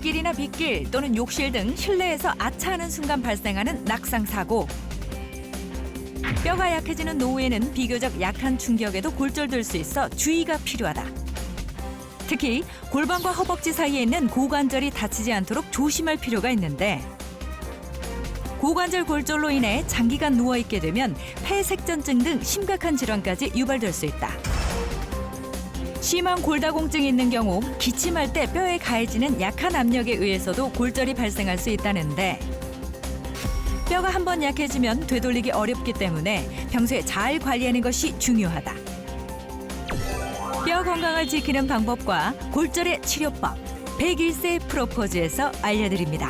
갓길이나 빗길 또는 욕실 등 실내에서 아차하는 순간 발생하는 낙상 사고. 뼈가 약해지는 노후에는 비교적 약한 충격에도 골절될 수 있어 주의가 필요하다. 특히 골반과 허벅지 사이에 있는 고관절이 다치지 않도록 조심할 필요가 있는데, 고관절 골절로 인해 장기간 누워있게 되면 폐색전증 등 심각한 질환까지 유발될 수 있다. 심한 골다공증이 있는 경우 기침할 때 뼈에 가해지는 약한 압력에 의해서도 골절이 발생할 수 있다는데, 뼈가 한번 약해지면 되돌리기 어렵기 때문에 평소에 잘 관리하는 것이 중요하다. 뼈 건강을 지키는 방법과 골절의 치료법, 101세 프로포즈에서 알려드립니다.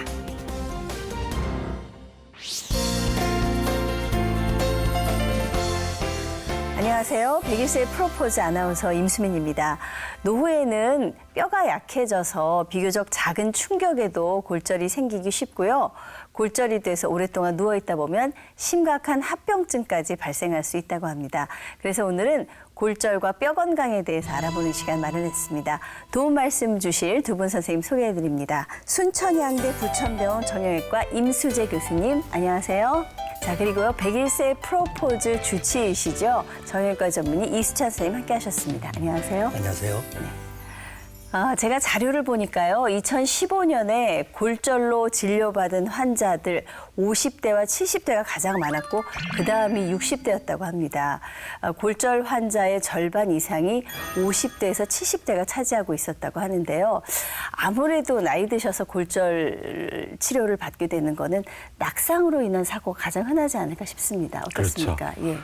안녕하세요. 101세 프로포즈 아나운서 임수민입니다. 노후에는 뼈가 약해져서 비교적 작은 충격에도 골절이 생기기 쉽고요. 골절이 돼서 오랫동안 누워있다 보면 심각한 합병증까지 발생할 수 있다고 합니다. 그래서 오늘은 골절과 뼈 건강에 대해서 알아보는 시간 마련했습니다. 도움 말씀 주실 두 분 선생님 소개해드립니다. 순천향대 부천병원 정형외과 임수재 교수님, 안녕하세요. 자, 그리고요, 101세 프로포즈 주치의시죠. 정형외과 전문의 이수찬 선생님 함께 하셨습니다. 안녕하세요. 안녕하세요. 제가 자료를 보니까요, 2015년에 골절로 진료받은 환자들 50대와 70대가 가장 많았고 그다음이 60대였다고 합니다. 골절 환자의 절반 이상이 50대에서 70대가 차지하고 있었다고 하는데요. 아무래도 나이 드셔서 골절 치료를 받게 되는 거는 낙상으로 인한 사고가 가장 흔하지 않을까 싶습니다. 어떻습니까? 그렇죠. 예.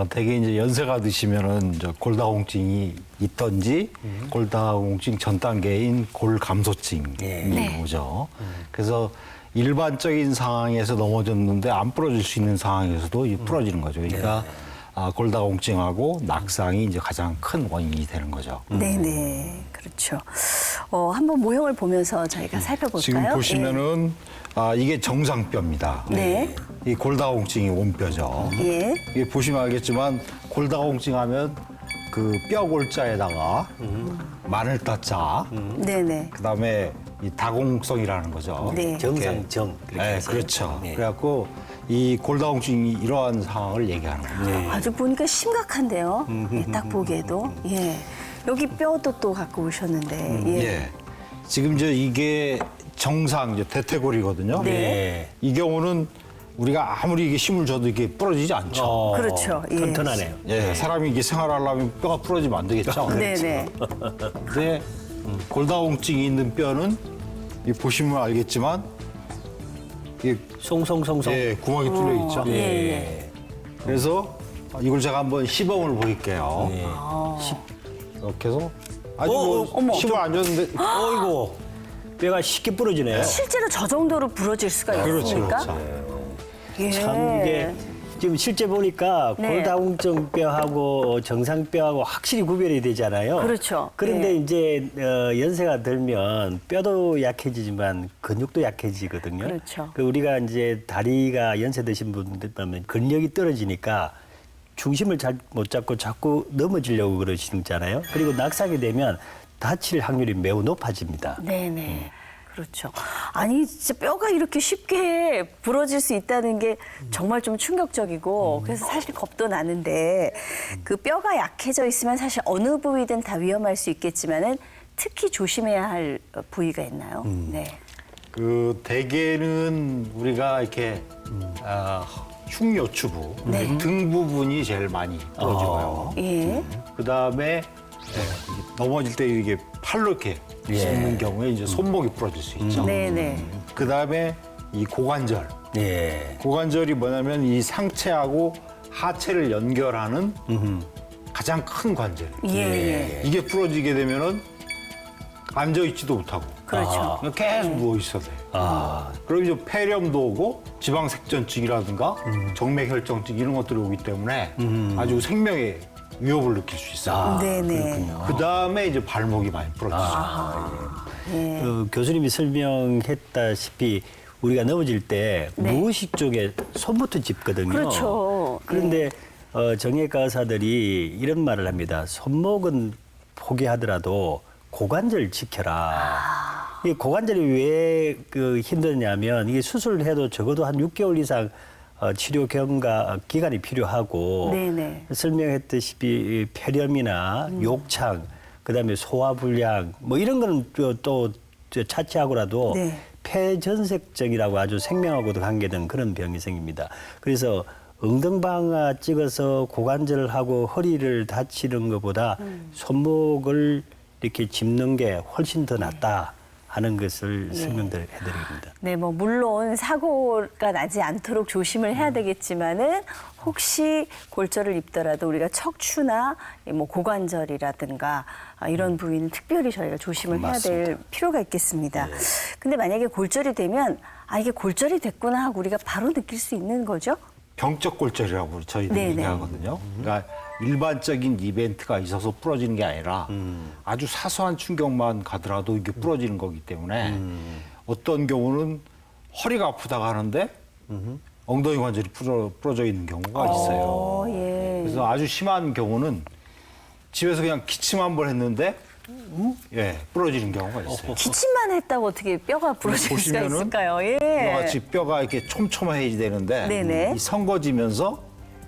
대개 이제 연세가 드시면은 이제 골다공증이 있던지 골다공증 전 단계인 골감소증이 네. 오죠. 그래서 일반적인 상황에서 넘어졌는데 안 부러질 수 있는 상황에서도 부러지는 거죠. 그러니까 골다공증하고 낙상이 이제 가장 큰 원인이 되는 거죠. 네네, 그렇죠. 한번 모형을 보면서 저희가 살펴볼까요? 지금 보시면은 이게 정상뼈입니다. 네. 이 골다공증이 온뼈죠. 예. 이게 보시면 알겠지만 골다공증 하면 그 뼈 골자에다가 마늘 따자, 네네. 그다음에 이 다공성이라는 거죠. 네. 정상정. 네, 그렇죠. 네. 그래갖고 이 골다공증이 이러한 상황을 얘기하는 거예요. 아주 보니까 심각한데요. 예, 딱 보기에도. 예. 여기 뼈도 또 갖고 오셨는데. 예. 예. 지금 이게 정상 이제 대퇴골이거든요. 네. 이 경우는 우리가 아무리 이게 힘을 줘도 이게 부러지지 않죠. 그렇죠. 예. 튼튼하네요. 예, 사람이 이게 생활하려면 뼈가 부러지면 안 되겠죠. 네네. 근데 골다공증이 있는 뼈는 이 보시면 알겠지만 이게 송송송송. 예, 구멍이 뚫려 있죠. 예, 예. 그래서 이걸 제가 한번 시범을 보일게요. 예. 이렇게 해서 아주 어머. 시범 안 줬는데 어이구. 뼈가 쉽게 부러지네요. 실제로 저 정도로 부러질 수가 그렇죠, 있습니까? 그렇죠. 예. 참 이게 지금 실제 보니까 네. 골다공증 뼈하고 정상뼈하고 확실히 구별이 되잖아요. 그렇죠. 그런데 예. 이제 연세가 들면 뼈도 약해지지만 근육도 약해지거든요. 그렇죠. 우리가 이제 다리가 연세 드신 분들 보면 근력이 떨어지니까 중심을 잘 못 잡고 자꾸 넘어지려고 그러시잖아요. 그리고 낙상이 되면 다칠 확률이 매우 높아집니다. 네네. 그렇죠. 아니, 진짜 뼈가 이렇게 쉽게 부러질 수 있다는 게 정말 좀 충격적이고, 그래서 사실 겁도 나는데, 그 뼈가 약해져 있으면 사실 어느 부위든 다 위험할 수 있겠지만은 특히 조심해야 할 부위가 있나요? 네. 그 대개는 우리가 이렇게 흉요추부 등 부분이 제일 많이 부러져요. 예. 그 다음에 넘어질 때 이게 팔로 이렇게 짚는 경우에 이제 손목이 부러질 수 있죠. 네네. 그 다음에 이 고관절. 예. 고관절이 뭐냐면 이 상체하고 하체를 연결하는 가장 큰 관절. 예. 이게 부러지게 되면은 앉아 있지도 못하고 그렇죠. 그냥 계속 누워 있어야 돼. 그럼 이제 폐렴도 오고 지방색전증이라든가 정맥혈증증 이런 것들이 오기 때문에 아주 생명에 위협을 느낄 수 있어요. 네네. 그 다음에 이제 발목이 많이 부러지죠. 예. 교수님이 설명했다시피 우리가 넘어질 때 네. 무의식 쪽에 손부터 짚거든요. 그렇죠. 그런데 정형외과 의사들이 이런 말을 합니다. 손목은 포기하더라도 고관절 지켜라. 이 고관절이 왜 그 힘드냐면 이게 수술을 해도 적어도 한 6개월 이상 치료 경과 기간이 필요하고 네네. 설명했다시피 폐렴이나 욕창, 그다음에 소화불량 뭐 이런 거는 또 차치하고라도 네. 폐전색증이라고 아주 생명하고도 관계된 그런 병이 생깁니다. 그래서 엉덩방아 찍어서 고관절하고 허리를 다치는 것보다 손목을 이렇게 짚는 게 훨씬 더 낫다 하는 것을 설명해드립니다. 네, 뭐 물론 사고가 나지 않도록 조심을 해야 되겠지만은 혹시 골절을 입더라도 우리가 척추나 뭐 고관절이라든가 이런 부위는 특별히 저희가 조심을 해야 될 필요가 있겠습니다. 근데 만약에 골절이 되면 이게 골절이 됐구나 하고 우리가 바로 느낄 수 있는 거죠? 병적 골절이라고 저희들이 네네. 얘기하거든요. 그러니까 일반적인 이벤트가 있어서 부러지는 게 아니라 아주 사소한 충격만 가더라도 이게 부러지는 거기 때문에 어떤 경우는 허리가 아프다가 하는데 엉덩이 관절이 부러져 있는 경우가 있어요. 예. 그래서 아주 심한 경우는 집에서 그냥 기침 한 번 했는데 부러지는 경우가 있어요. 기침만 했다고 어떻게 뼈가 부러질 수가 보시면은 있을까요? 예. 이와 같이 뼈가 이렇게 촘촘해지되는데 네네. 이 성거지면서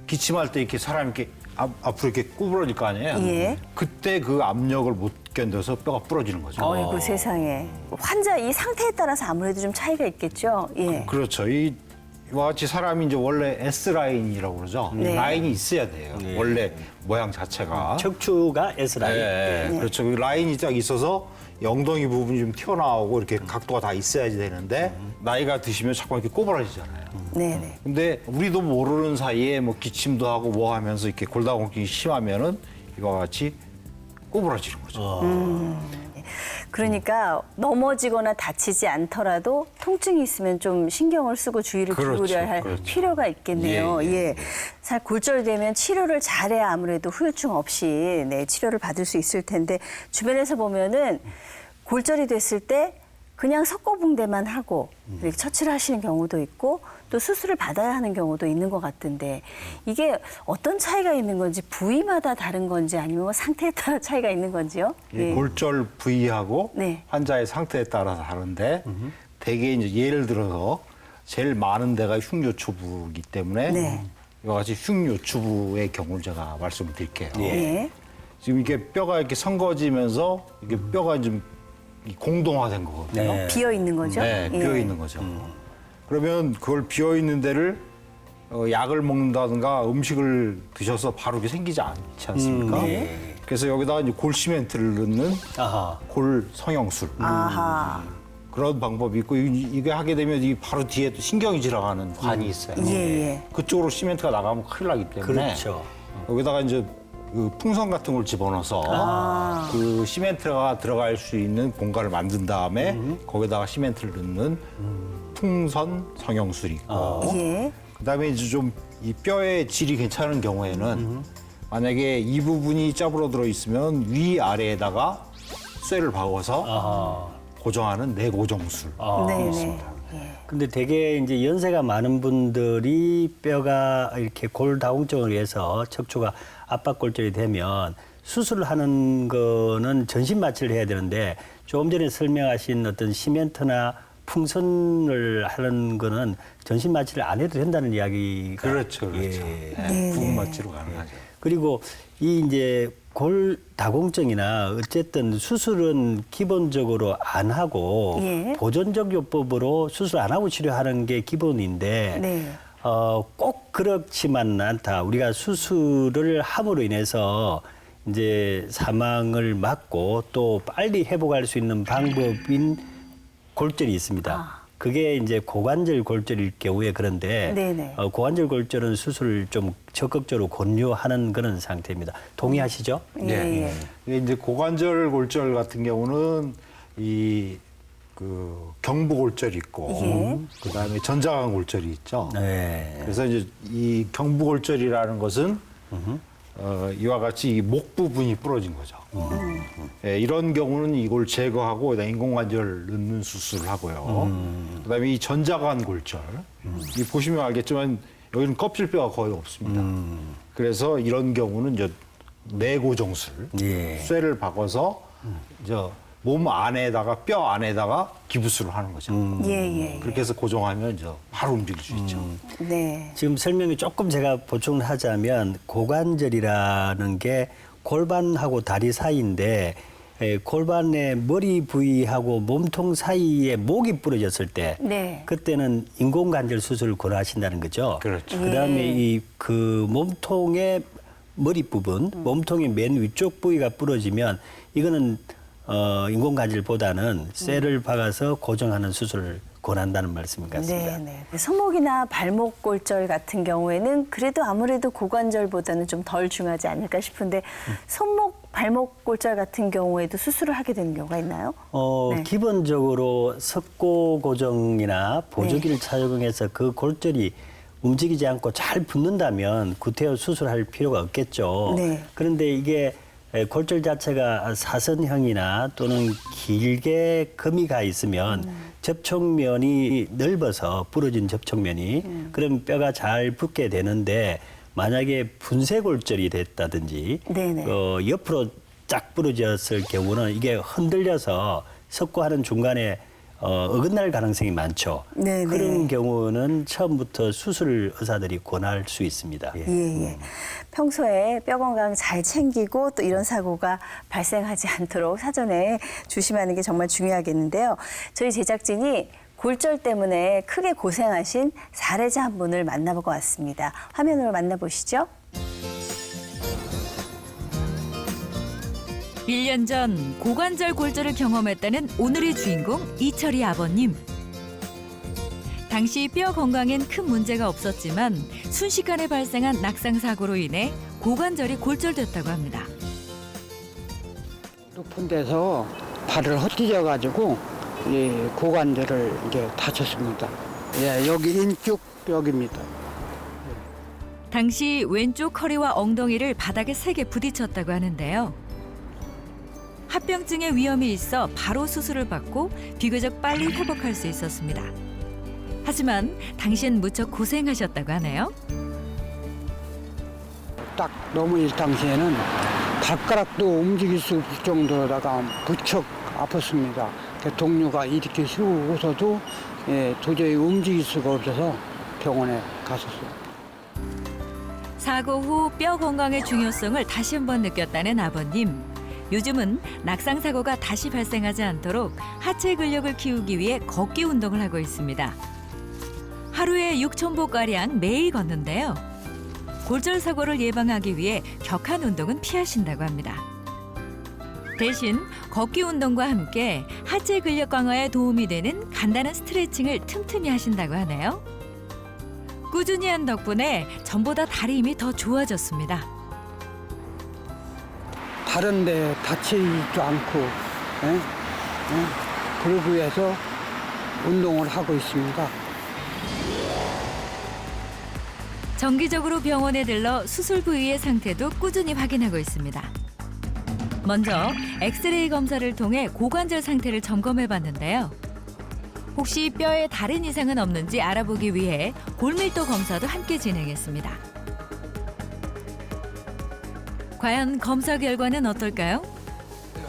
기침할 때 이렇게 사람이 이렇게 앞으로 이렇게 구부러질 거 아니에요. 예. 그때 그 압력을 못 견뎌서 뼈가 부러지는 거죠. 어이구 세상에. 환자 이 상태에 따라서 아무래도 좀 차이가 있겠죠? 예. 그렇죠. 이와 같이 사람이 이제 원래 S 라인이라고 그러죠. 네. 라인이 있어야 돼요. 원래 모양 자체가. 척추가 S라인. 네. 그렇죠. 그 라인이 딱 있어서 이 엉덩이 부분이 좀 튀어나오고 이렇게 각도가 다 있어야지 되는데 나이가 드시면 자꾸 이렇게 꼬부라지잖아요. 네네. 근데 우리도 모르는 사이에 뭐 기침도 하고 뭐 하면서 이렇게 골다공증이 심하면은 이와 같이 꼬부라지는 거죠. 그러니까 넘어지거나 다치지 않더라도 통증이 있으면 좀 신경을 쓰고 주의를 그렇죠, 기울여야 할 그렇죠. 필요가 있겠네요. 예. 잘 골절되면 치료를 잘해야 아무래도 후유증 없이 치료를 받을 수 있을 텐데 주변에서 보면은 골절이 됐을 때 그냥 석고붕대만 하고 이렇게 처치를 하시는 경우도 있고 또 수술을 받아야 하는 경우도 있는 것 같은데 이게 어떤 차이가 있는 건지 부위마다 다른 건지 아니면 뭐 상태에 따라 차이가 있는 건지요? 이 골절 부위하고 네. 환자의 상태에 따라서 다른데 대개 이제 예를 들어서 제일 많은 데가 흉요추부이기 때문에 네. 이와 같이 흉요추부의 경우를 제가 말씀을 드릴게요. 예. 지금 이게 뼈가 이렇게 성거지면서 이게 뼈가 좀 공동화된 거거든요. 네. 비어 있는 거죠? 네, 예. 비어 있는 거죠. 그러면 그걸 비어 있는 데를 약을 먹는다든가 음식을 드셔서 바로 이렇게 생기지 않지 않습니까? 네. 그래서 여기다가 이제 골 시멘트를 넣는 아하. 골 성형술 아하. 그런 방법이 있고 이게 하게 되면 이 바로 뒤에 또 신경이 지나가는 관이 있어요. 예. 그쪽으로 시멘트가 나가면 큰일 나기 때문에 그렇죠. 여기다가 이제 그 풍선 같은 걸 집어넣어서 그 시멘트가 들어갈 수 있는 공간을 만든 다음에 거기다가 시멘트를 넣는 풍선 성형술이 있고 예. 그다음에 이제 좀 이 뼈의 질이 괜찮은 경우에는 만약에 이 부분이 짜부러들어 있으면 위 아래에다가 쇠를 박아서 아하. 고정하는 내고정술. 네네. 근데 되게 이제 연세가 많은 분들이 뼈가 이렇게 골다공증을 위해서 척추가 압박골절이 되면 수술을 하는 거는 전신 마취를 해야 되는데 조금 전에 설명하신 어떤 시멘트나 풍선을 하는 거는 전신 마취를 안 해도 된다는 이야기가 그렇죠, 그렇죠. 예. 네, 부분 마취로 가능하죠. 그리고 이 이제 골다공증이나 어쨌든 수술은 기본적으로 안 하고 예. 보존적 요법으로 수술 안 하고 치료하는 게 기본인데 네. 꼭 그렇지만은 않다. 우리가 수술을 함으로 인해서 이제 사망을 막고 또 빨리 회복할 수 있는 방법인 골절이 있습니다. 그게 이제 고관절 골절일 경우에 그런데 네네. 고관절 골절은 수술을 좀 적극적으로 권유하는 그런 상태입니다. 동의하시죠? 예. 이게 이제 고관절 골절 같은 경우는 그 경부골절이 있고 예. 그다음에 전자강 골절이 있죠. 네. 그래서 이제 이 경부골절이라는 것은 이와 같이 이 목 부분이 부러진 거죠. 예, 이런 경우는 이걸 제거하고 인공관절 넣는 수술을 하고요. 그다음에 이 전자관 골절, 이 보시면 알겠지만 여기는 껍질뼈가 거의 없습니다. 그래서 이런 경우는 이제 내고정술, 예. 쇠를 박아서 이제 몸 안에다가 뼈 안에다가 기부스를 하는 거죠. 예. 그렇게 해서 고정하면 이제 바로 움직일 수 있죠. 네. 지금 설명이 조금 제가 보충을 하자면 고관절이라는 게 골반하고 다리 사이인데 골반의 머리 부위하고 몸통 사이에 목이 부러졌을 때 네. 그때는 인공관절 수술을 권하신다는 거죠. 그렇죠. 그다음에 이 그 몸통의 머리 부분, 몸통의 맨 위쪽 부위가 부러지면 이거는 인공관절보다는 쇠를 박아서 고정하는 수술을 권한다는 말씀인 것 같습니다. 네. 손목이나 발목 골절 같은 경우에는 그래도 아무래도 고관절보다는 좀 덜 중하지 않을까 싶은데 손목, 발목 골절 같은 경우에도 수술을 하게 되는 경우가 있나요? 네. 기본적으로 석고 고정이나 보조기를 착용해서 그 골절이 움직이지 않고 잘 붙는다면 구태여 수술할 필요가 없겠죠. 네. 그런데 이게 골절 자체가 사선형이나 또는 길게 금이 가 있으면 접촉면이 넓어서 부러진 접촉면이 그럼 뼈가 잘 붙게 되는데 만약에 분쇄골절이 됐다든지 네네. 옆으로 쫙 부러졌을 경우는 이게 흔들려서 석고하는 중간에 어긋날 가능성이 많죠. 네네. 그런 경우는 처음부터 수술 의사들이 권할 수 있습니다. 예. 평소에 뼈 건강 잘 챙기고 또 이런 사고가 발생하지 않도록 사전에 조심하는 게 정말 중요하겠는데요. 저희 제작진이 골절 때문에 크게 고생하신 사례자 한 분을 만나보고 왔습니다. 화면으로 만나보시죠. 1년 전 고관절 골절을 경험했다는 오늘의 주인공 이철이 아버님. 당시 뼈 건강엔 큰 문제가 없었지만 순식간에 발생한 낙상 사고로 인해 고관절이 골절됐다고 합니다. 높은 데서 발을 헛디뎌 가지고 고관절을 이제 다쳤습니다. 예, 여기 인쪽 뼈입니다. 당시 왼쪽 허리와 엉덩이를 바닥에 세게 부딪혔다고 하는데요. 합병증의 위험이 있어 바로 수술을 받고 비교적 빨리 회복할 수 있었습니다. 하지만 당시엔 무척 고생하셨다고 하네요. 딱 넘어질 당시에는 발가락도 움직일 수 없을 정도로다가 무척 아팠습니다. 동료가 이렇게 세우고서도 도저히 움직일 수가 없어서 병원에 갔었어요. 사고 후 뼈 건강의 중요성을 다시 한번 느꼈다는 아버님. 요즘은 낙상 사고가 다시 발생하지 않도록 하체 근력을 키우기 위해 걷기 운동을 하고 있습니다. 하루에 6,000보가량 매일 걷는데요. 골절 사고를 예방하기 위해 격한 운동은 피하신다고 합니다. 대신 걷기 운동과 함께 하체 근력 강화에 도움이 되는 간단한 스트레칭을 틈틈이 하신다고 하네요. 꾸준히 한 덕분에 전보다 다리 힘이 더 좋아졌습니다. 다른 데 다치지도 않고 그러기 위해서 운동을 하고 있습니다. 정기적으로 병원에 들러 수술 부위의 상태도 꾸준히 확인하고 있습니다. 먼저 엑스레이 검사를 통해 고관절 상태를 점검해 봤는데요. 혹시 뼈에 다른 이상은 없는지 알아보기 위해 골밀도 검사도 함께 진행했습니다. 과연 검사 결과는 어떨까요?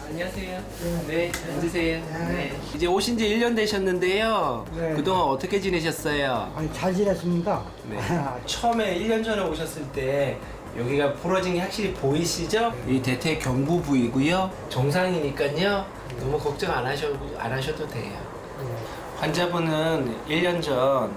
안녕하세요. 네, 앉으세요. 네. 이제 오신 지 1년 되셨는데요. 네. 그동안 어떻게 지내셨어요? 아니, 잘 지냈습니다. 네. 처음에 1년 전에 오셨을 때 여기가 부러진 게 확실히 보이시죠? 이 대퇴 경부 부위고요. 정상이니까요. 너무 걱정 안 하셔도 돼요. 환자분은 1년 전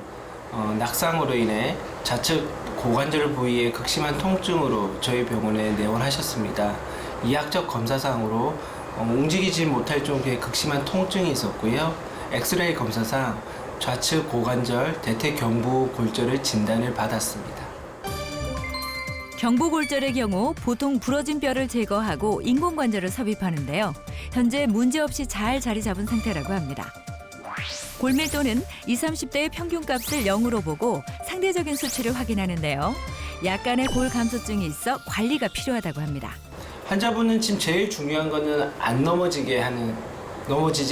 낙상으로 인해 좌측 고관절 부위의 극심한 통증으로 저희 병원에 내원하셨습니다. 이학적 검사상으로 움직이지 못할 정도의 극심한 통증이 있었고요. 엑스레이 검사상 좌측 고관절 대퇴 경부 골절을 진단을 받았습니다. 경부 골절의 경우 보통 부러진 뼈를 제거하고 인공관절을 삽입하는데요. 현재 문제없이 잘 자리 잡은 상태라고 합니다. 골밀도는 20, 30대의 평균값을 0으로 보고 상대적인 수치를 확인하는데요. 약간의 골 감소증이 있어 관리가 필요하다고 합니다. 환자분은 지금 제일 중요한 거는 안 넘어지지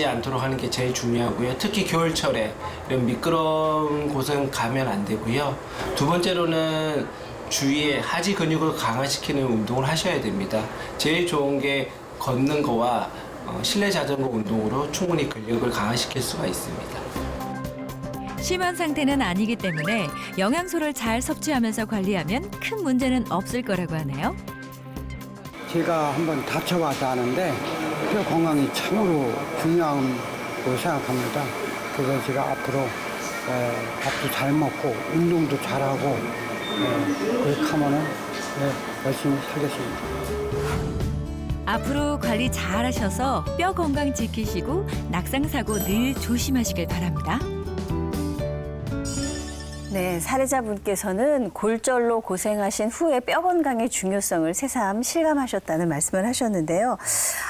않도록 하는 게 제일 중요하고요. 특히 겨울철에 이런 미끄러운 곳은 가면 안 되고요. 두 번째로는 주위에 하지 근육을 강화시키는 운동을 하셔야 됩니다. 제일 좋은 게 걷는 거와 실내 자전거 운동으로 충분히 근력을 강화시킬 수가 있습니다. 심한 상태는 아니기 때문에 영양소를 잘 섭취하면서 관리하면 큰 문제는 없을 거라고 하네요. 제가 한번 다쳐봐서 아는데 뼈 건강이 참으로 중요하다고 생각합니다. 그래서 제가 앞으로 밥도 잘 먹고 운동도 잘하고 그렇게 하면은 열심히 살겠습니다. 앞으로 관리 잘 하셔서 뼈 건강 지키시고 낙상 사고 늘 조심하시길 바랍니다. 네, 사례자분께서는 골절로 고생하신 후에 뼈 건강의 중요성을 새삼 실감하셨다는 말씀을 하셨는데요.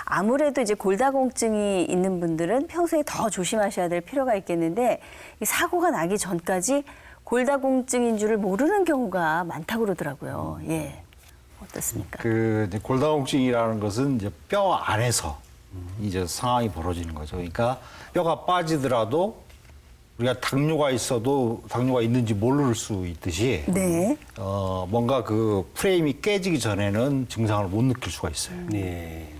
아무래도 이제 골다공증이 있는 분들은 평소에 더 조심하셔야 될 필요가 있겠는데 이 사고가 나기 전까지 골다공증인 줄을 모르는 경우가 많다고 그러더라고요. 예, 어떻습니까? 그 이제 골다공증이라는 것은 이제 뼈 안에서 이제 상황이 벌어지는 거죠. 그러니까 뼈가 빠지더라도 우리가 당뇨가 있어도 당뇨가 있는지 모를 수 있듯이 네. 뭔가 그 프레임이 깨지기 전에는 증상을 못 느낄 수가 있어요. 네.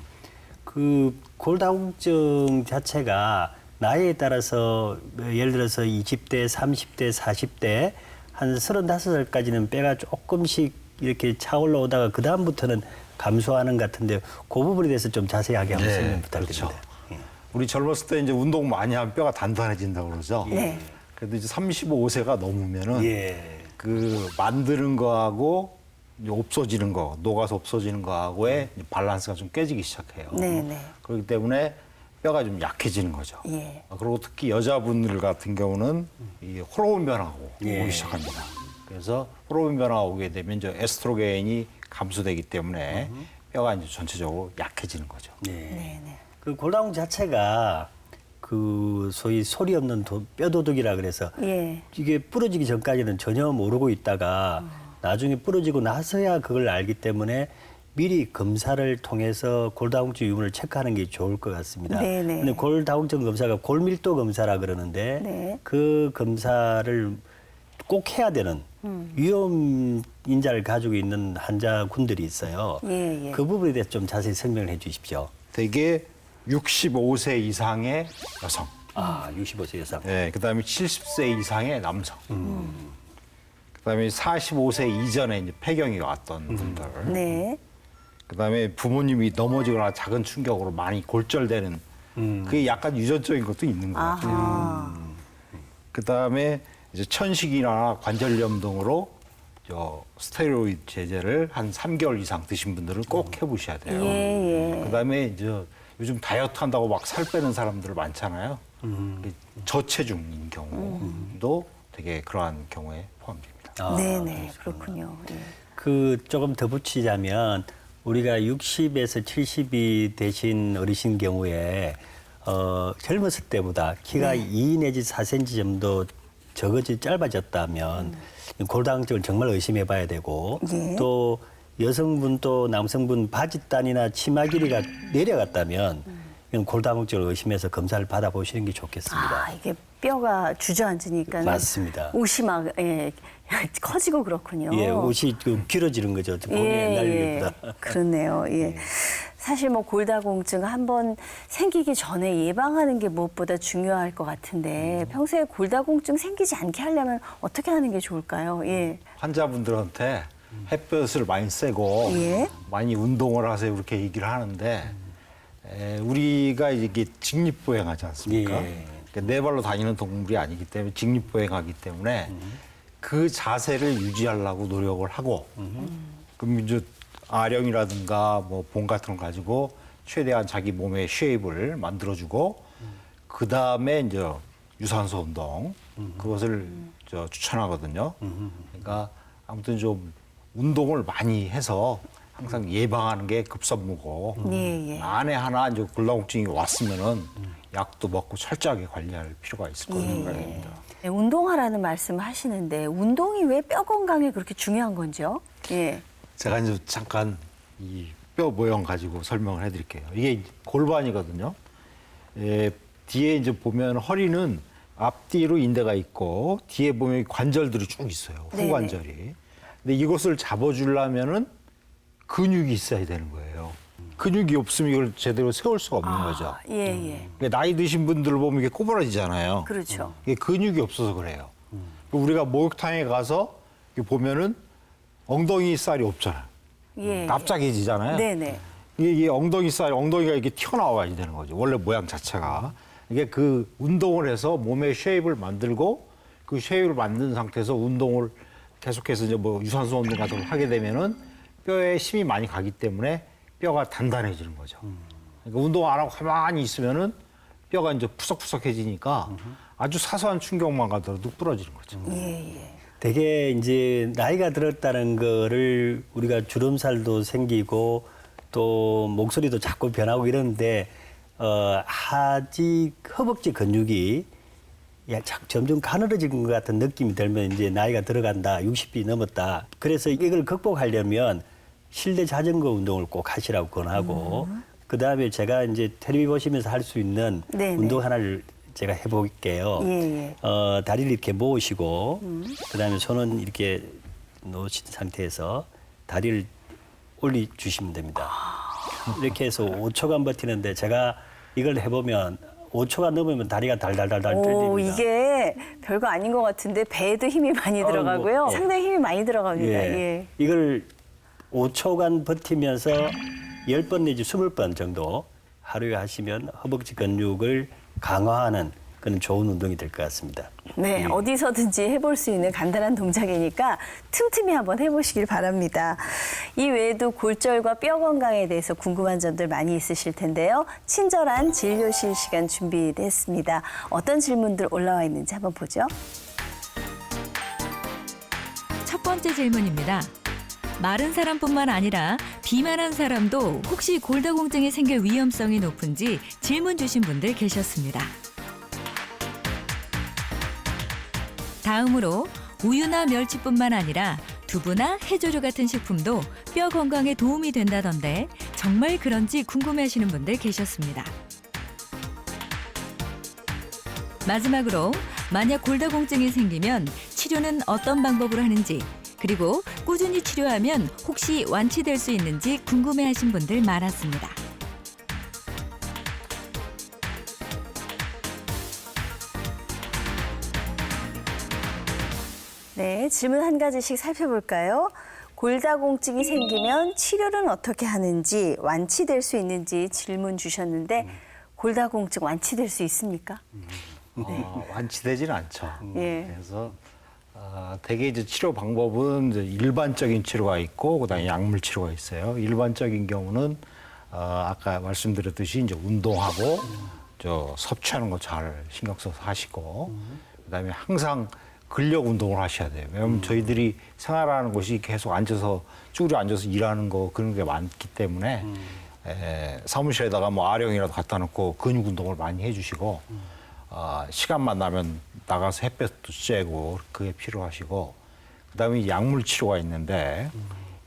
그 골다공증 자체가 나이에 따라서 예를 들어서 20대, 30대, 40대 한 35살까지는 뼈가 조금씩 이렇게 차올라 오다가 그다음부터는 감소하는 것 같은데 그 부분에 대해서 좀 자세하게 한번 설명 부탁드립니다. 그렇죠. 우리 젊었을 때 이제 운동 많이 하면 뼈가 단단해진다고 그러죠. 네. 그래도 이제 35세가 넘으면은 예. 그 만드는 거하고 이제 없어지는 거, 녹아서 없어지는 거하고의 이제 밸런스가 좀 깨지기 시작해요. 네, 네. 그렇기 때문에 뼈가 좀 약해지는 거죠. 예. 그리고 특히 여자분들 같은 경우는 이 호르몬 변화가 예. 오기 시작합니다. 그래서 호르몬 변화가 오게 되면 이제 에스트로겐이 감소되기 때문에 뼈가 이제 전체적으로 약해지는 거죠. 네. 네, 네. 그 골다공증 자체가 그 소위 소리 없는 뼈도둑이라 그래서 예. 이게 부러지기 전까지는 전혀 모르고 있다가 나중에 부러지고 나서야 그걸 알기 때문에 미리 검사를 통해서 골다공증 유무를 체크하는 게 좋을 것 같습니다. 네네. 근데 골다공증 검사가 골밀도 검사라 그러는데 네. 그 검사를 꼭 해야 되는 위험 인자를 가지고 있는 환자군들이 있어요. 예, 예. 그 부분에 대해서 좀 자세히 설명을 해 주십시오. 되게 65세 이상의 여성, 65세 이상. 네, 그다음에 70세 이상의 남성, 그다음에 45세 이전에 이제 폐경이 왔던 분들, 네. 그다음에 부모님이 넘어지거나 작은 충격으로 많이 골절되는 그게 약간 유전적인 것도 있는 것 같아요. 아하. 그다음에 이제 천식이나 관절염 등으로 스테로이드 제제를 한 3개월 이상 드신 분들은 꼭 해보셔야 돼요. 예, 예. 그다음에 이제 요즘 다이어트 한다고 막 살 빼는 사람들 많잖아요. 저체중인 경우도 되게 그러한 경우에 포함됩니다. 네네, 그렇군요. 예. 그 조금 더 붙이자면 우리가 60에서 70이 되신 어르신 경우에 젊었을 때보다 키가 2 내지 4cm 정도 짧아졌다면 골다공증을 정말 의심해 봐야 되고 예. 또 여성분 또 남성분 바지단이나 치마 길이가 내려갔다면 이건 골다공증을 의심해서 검사를 받아보시는 게 좋겠습니다. 아, 이게 뼈가 주저앉으니까 맞습니다. 옷이 막 커지고 그렇군요. 예, 옷이 길어지는 거죠. 몸이 옛날 일보다. 그렇네요. 예. 사실 뭐 골다공증 한번 생기기 전에 예방하는 게 무엇보다 중요할 것 같은데 평소에 골다공증 생기지 않게 하려면 어떻게 하는 게 좋을까요? 예. 환자분들한테 햇볕을 많이 쐬고 예. 많이 운동을 하세요 이렇게 얘기를 하는데 우리가 이게 직립보행하지 않습니까? 예. 그러니까 네 발로 다니는 동물이 아니기 때문에 직립보행하기 때문에 그 자세를 유지하려고 노력을 하고 그럼 이제 아령이라든가 뭐 봉 같은 걸 가지고 최대한 자기 몸의 쉐입을 만들어주고 그 다음에 이제 유산소 운동 그것을 추천하거든요. 그러니까 아무튼 좀 운동을 많이 해서 항상 예방하는 게 급선무고 예, 예. 만에 하나 이제 골다공증이 왔으면은 약도 먹고 철저하게 관리할 필요가 있을 거라고 생각합니다. 네, 운동하라는 말씀을 하시는데 운동이 왜 뼈 건강에 그렇게 중요한 건지요? 예. 제가 이제 잠깐 이 뼈 모형 가지고 설명을 해드릴게요. 이게 골반이거든요. 뒤에 이제 보면 허리는 앞뒤로 인대가 있고 뒤에 보면 관절들이 쭉 있어요. 네네. 후관절이. 근데 이것을 잡아주려면은 근육이 있어야 되는 거예요. 근육이 없으면 이걸 제대로 세울 수가 없는 거죠. 예. 그러니까 나이 드신 분들 보면 이게 꼬부라지잖아요. 그렇죠. 이게 근육이 없어서 그래요. 우리가 목욕탕에 가서 이렇게 보면은 엉덩이 살이 없잖아요. 예. 납작해지잖아요. 네네. 이게 엉덩이가 이렇게 튀어나와야 되는 거죠. 원래 모양 자체가. 이게 그 운동을 해서 몸의 쉐입을 만들고 그 쉐입을 만든 상태에서 운동을 계속해서 이제 뭐 유산소 운동 같은 걸 하게 되면은 뼈에 힘이 많이 가기 때문에 뼈가 단단해지는 거죠. 그러니까 운동 안 하고 가만히 있으면은 뼈가 이제 푸석푸석해지니까 아주 사소한 충격만 가더라도 부러지는 거죠. 예. 되게 이제 나이가 들었다는 거를 우리가 주름살도 생기고 또 목소리도 자꾸 변하고 이러는데 하지 허벅지 근육이 점점 가늘어진 것 같은 느낌이 들면 이제 나이가 들어간다, 60이 넘었다. 그래서 이걸 극복하려면 실내 자전거 운동을 꼭 하시라고 권하고 그다음에 제가 이제 텔레비 보시면서 할 수 있는 네네. 운동 하나를 제가 해볼게요. 예. 다리를 이렇게 모으시고 그다음에 손은 이렇게 놓으신 상태에서 다리를 올려주시면 됩니다. 이렇게 해서 5초간 버티는데 제가 이걸 해보면 5초가 넘으면 다리가 달달달달 오, 떨립니다. 이게 별거 아닌 것 같은데 배에도 힘이 많이 들어가고요. 예. 상당히 힘이 많이 들어갑니다. 예. 이걸 5초간 버티면서 10번 내지 20번 정도 하루에 하시면 허벅지 근육을 강화하는 그런 좋은 운동이 될 것 같습니다. 네, 어디서든지 해볼 수 있는 간단한 동작이니까 틈틈이 한번 해보시길 바랍니다. 이 외에도 골절과 뼈 건강에 대해서 궁금한 점들 많이 있으실 텐데요. 친절한 진료실 시간 준비됐습니다. 어떤 질문들 올라와 있는지 한번 보죠. 첫 번째 질문입니다. 마른 사람뿐만 아니라 비만한 사람도 혹시 골다공증이 생길 위험성이 높은지 질문 주신 분들 계셨습니다. 다음으로 우유나 멸치뿐만 아니라 두부나 해조류 같은 식품도 뼈 건강에 도움이 된다던데 정말 그런지 궁금해하시는 분들 계셨습니다. 마지막으로 만약 골다공증이 생기면 치료는 어떤 방법으로 하는지 그리고 꾸준히 치료하면 혹시 완치될 수 있는지 궁금해하신 분들 많았습니다. 네, 질문 한 가지씩 살펴볼까요? 골다공증이 생기면 치료는 어떻게 하는지, 완치될 수 있는지 질문 주셨는데 골다공증 완치될 수 있습니까? 완치되지는 않죠. 예. 그래서 대개 이제 치료 방법은 이제 일반적인 치료가 있고 그다음에 약물 치료가 있어요. 일반적인 경우는 아까 말씀드렸듯이 이제 운동하고 저 섭취하는 거 잘 신경 써서 하시고 그다음에 항상 근력 운동을 하셔야 돼요. 왜냐하면 저희들이 생활하는 곳이 계속 앉아서 쭈그려 앉아서 일하는 거 그런 게 많기 때문에 사무실에다가 뭐 아령이라도 갖다 놓고 근육 운동을 많이 해주시고 시간만 나면 나가서 햇볕도 쬐고 그게 필요하시고 그다음에 약물 치료가 있는데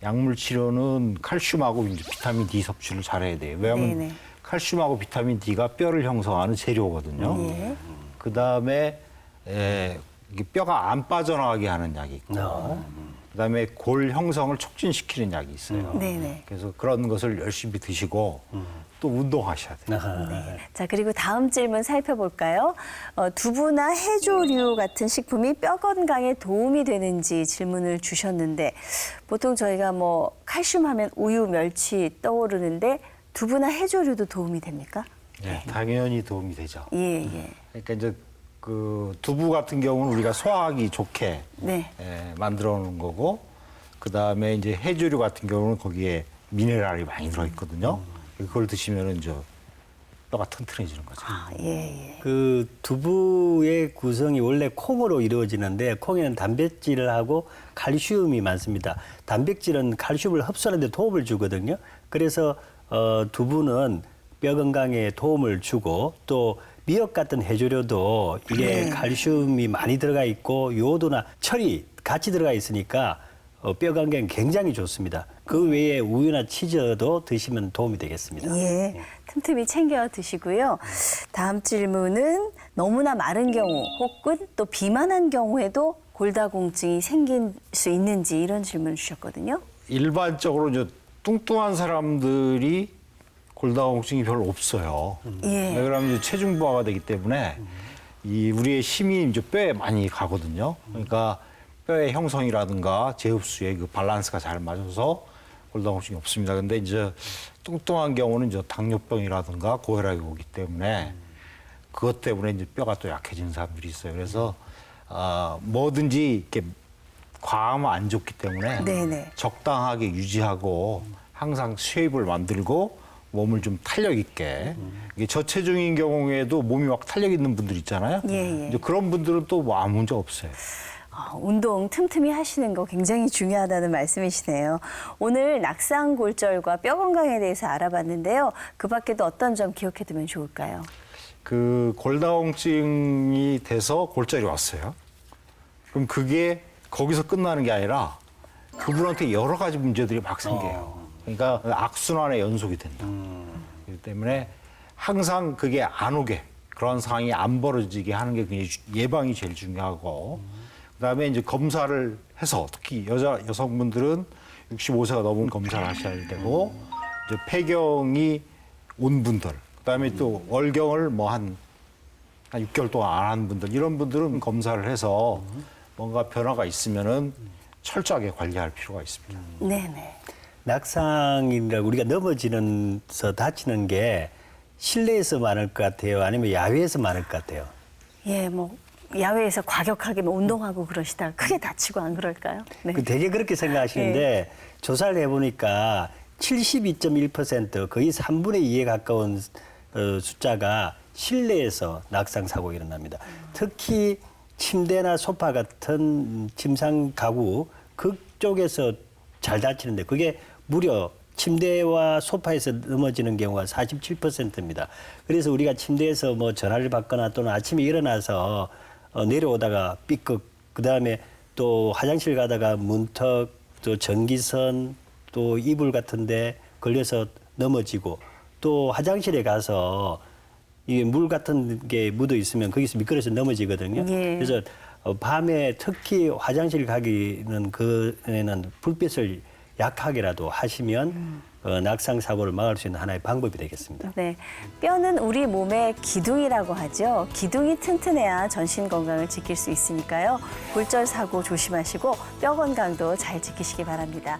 약물 치료는 칼슘하고 이제 비타민 D 섭취를 잘해야 돼요. 왜냐하면 네네. 칼슘하고 비타민 D가 뼈를 형성하는 재료거든요. 예. 그다음에 이게 뼈가 안 빠져나가게 하는 약이 있고 그다음에 골 형성을 촉진시키는 약이 있어요. 네네. 그래서 그런 것을 열심히 드시고 또 운동하셔야 돼요. 자, 그리고 다음 질문 살펴볼까요? 두부나 해조류 같은 식품이 뼈 건강에 도움이 되는지 질문을 주셨는데 보통 저희가 뭐 칼슘 하면 우유, 멸치 떠오르는데 두부나 해조류도 도움이 됩니까? 네, 당연히 도움이 되죠. 예. 그러니까 이제 그 두부 같은 경우는 우리가 소화하기 좋게 네. 만들어 놓은 거고 그다음에 이제 해조류 같은 경우는 거기에 미네랄이 많이 들어 있거든요. 그걸 드시면은 저 뼈가 튼튼해지는 거죠. 예. 그 두부의 구성이 원래 콩으로 이루어지는데 콩에는 단백질을 하고 칼슘이 많습니다. 단백질은 칼슘을 흡수하는 데 도움을 주거든요. 그래서 두부는 뼈 건강에 도움을 주고 또 미역 같은 해조류도 이게 칼슘이 많이 들어가 있고 요오드나 철이 같이 들어가 있으니까 뼈 건강에 굉장히 좋습니다. 그 외에 우유나 치즈도 드시면 도움이 되겠습니다. 예. 틈틈이 챙겨 드시고요. 다음 질문은 너무나 마른 경우 혹은 또 비만한 경우에도 골다공증이 생길 수 있는지 이런 질문을 주셨거든요. 일반적으로 이제 뚱뚱한 사람들이 골다공증이 별로 없어요. 예. 왜 그러면 이제 체중 부하가 되기 때문에 이 우리의 힘이 이제 뼈에 많이 가거든요. 그러니까 뼈의 형성이라든가 재흡수의 그 밸런스가 잘 맞아서 골다공증이 없습니다. 근데 이제 뚱뚱한 경우는 이제 당뇨병이라든가 고혈압이 오기 때문에 그것 때문에 이제 뼈가 또 약해지는 사람들이 있어요. 그래서 뭐든지 이렇게 과하면 안 좋기 때문에 네네. 적당하게 유지하고 항상 쉐입을 만들고 몸을 좀 탄력 있게 이게 저체중인 경우에도 몸이 막 탄력 있는 분들 있잖아요. 예, 예. 이제 그런 분들은 또 뭐 아무 문제 없어요. 운동 틈틈이 하시는 거 굉장히 중요하다는 말씀이시네요. 오늘 낙상골절과 뼈 건강에 대해서 알아봤는데요. 그 밖에도 어떤 점 기억해두면 좋을까요? 그 골다공증이 돼서 골절이 왔어요. 그럼 그게 거기서 끝나는 게 아니라 그분한테 여러 가지 문제들이 막 생겨요. 그러니까 악순환의 연속이 된다. 그렇기 때문에 항상 그게 안 오게 그런 상황이 안 벌어지게 하는 게 굉장히 예방이 제일 중요하고 그다음에 이제 검사를 해서 특히 여성분들은 65세가 넘은 검사를 하셔야 되고 이제 폐경이 온 분들 그다음에 또 월경을 뭐 한 6개월 동안 안 한 분들 이런 분들은 검사를 해서 뭔가 변화가 있으면은 철저하게 관리할 필요가 있습니다. 네네. 낙상이라고 우리가 넘어지면서 다치는 게 실내에서 많을 것 같아요? 아니면 야외에서 많을 것 같아요? 예, 뭐 야외에서 과격하게 뭐 운동하고 그러시다가 크게 다치고 안 그럴까요? 네. 그 되게 그렇게 생각하시는데 조사를 해보니까 72.1% 거의 3분의 2에 가까운 숫자가 실내에서 낙상 사고가 일어납니다. 특히 침대나 소파 같은 침상 가구 그쪽에서 잘 다치는데 그게 무려 침대와 소파에서 넘어지는 경우가 47%입니다. 그래서 우리가 침대에서 뭐 전화를 받거나 또는 아침에 일어나서 내려오다가 삐끗, 그다음에 또 화장실 가다가 문턱, 또 전기선, 또 이불 같은데 걸려서 넘어지고 또 화장실에 가서 이게 물 같은 게 묻어 있으면 거기서 미끄러져서 넘어지거든요. 예. 그래서 밤에 특히 화장실 가기는 그에는 불빛을 약하게라도 하시면 낙상 사고를 막을 수 있는 하나의 방법이 되겠습니다. 네, 뼈는 우리 몸의 기둥이라고 하죠. 기둥이 튼튼해야 전신 건강을 지킬 수 있으니까요. 골절 사고 조심하시고 뼈 건강도 잘 지키시기 바랍니다.